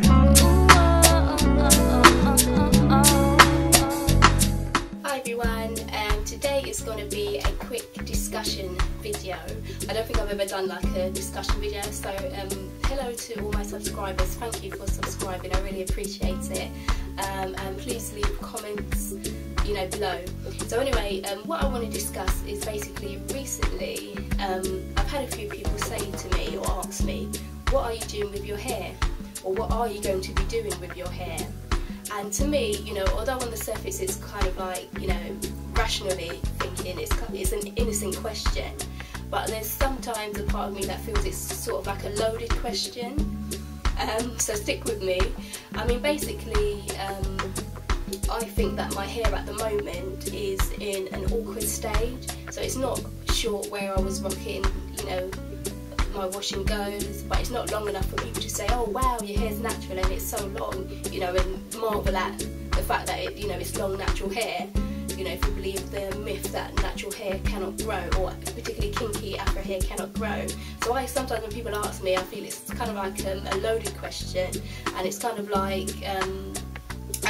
baby. Hi everyone, today is going to be a quick discussion video. I don't think I've ever done like a discussion video, so hello to all my subscribers. Thank you for subscribing, I really appreciate it. And please leave comments, below. So anyway, what I want to discuss is basically recently I've had a few people say to me or ask me, what are you doing with your hair, or what are you going to be doing with your hair? And to me, although on the surface it's kind of like, rationally thinking it's an innocent question, but there's sometimes a part of me that feels it's sort of like a loaded question. So stick with me. I mean, basically, I think that my hair at the moment is in an awkward stage. So it's not short where I was rocking, my wash and goes, but it's not long enough for people to say, oh wow, your hair's natural and it's so long, and marvel at the fact that it's long natural hair. If you believe the myth that natural hair cannot grow, or particularly kinky afro hair cannot grow. So sometimes when people ask me, I feel it's kind of like a loaded question, and it's kind of like, and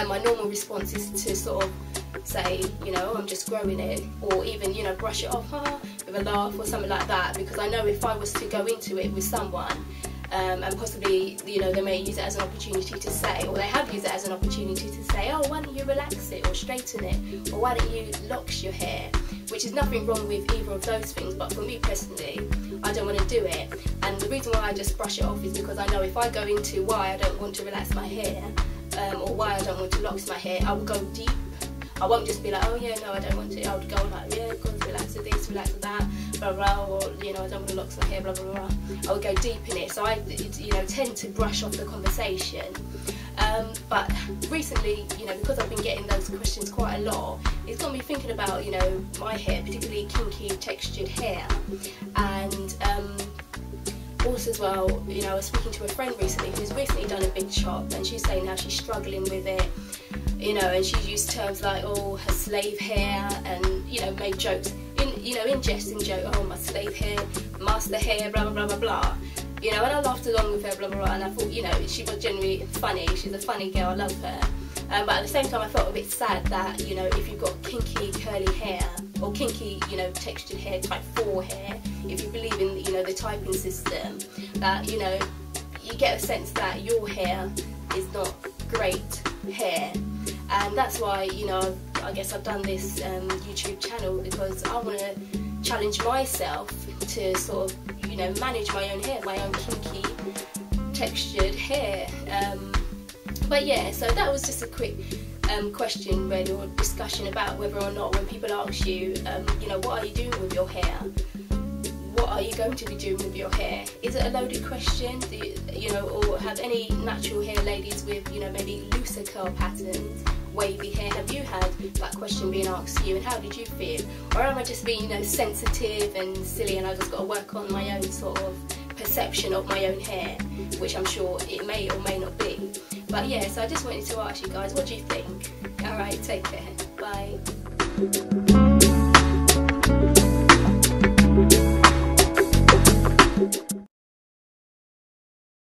my normal response is to sort of say, I'm just growing it, or even, brush it off with a laugh or something like that, because I know if I was to go into it with someone, and possibly, they may use it as an opportunity to say, or they have used it as an opportunity to say, oh, why don't you relax it or straighten it, or why don't you locks your hair, which is nothing wrong with either of those things, but for me personally, I don't want to do it. And the reason why I just brush it off is because I know if I go into why I don't want to relax my hair, or why I don't want to locks my hair, I will go deep. I won't just be like, oh yeah, no, I don't want to. I would go like, yeah, because relax with this, relax with that, blah blah, or I don't want to locks my hair, blah blah blah. I would go deep in it. So I, tend to brush off the conversation. But recently, because I've been getting those questions quite a lot, it's got me thinking about, my hair, particularly kinky textured hair, and also as well, I was speaking to a friend recently who's recently done a big chop, and she's saying how she's struggling with it. And she used terms like, oh, her slave hair, and made jokes in jest and joke, oh, my slave hair, master hair, blah blah blah blah blah. And I laughed along with her, blah blah blah, and I thought, she was genuinely funny. She's a funny girl, I love her. But at the same time, I felt a bit sad that if you've got kinky curly hair, or kinky textured hair, type 4 hair, if you believe in the typing system, that you get a sense that your hair is not great hair. And that's why, I guess I've done this YouTube channel, because I want to challenge myself to sort of, manage my own hair, my own kinky textured hair. But yeah, so that was just a quick question really, or discussion about whether or not when people ask you, what are you doing with your hair? What are you going to be doing with your hair? Is it a loaded question? Do you, or have any natural hair ladies with, maybe looser curl patterns, wavy hair, have you had that question being asked to you, and how did you feel? Or am I just being, sensitive and silly, and I've just got to work on my own sort of perception of my own hair, which I'm sure it may or may not be. But yeah, so I just wanted to ask you guys, what do you think? Alright, take care. Bye.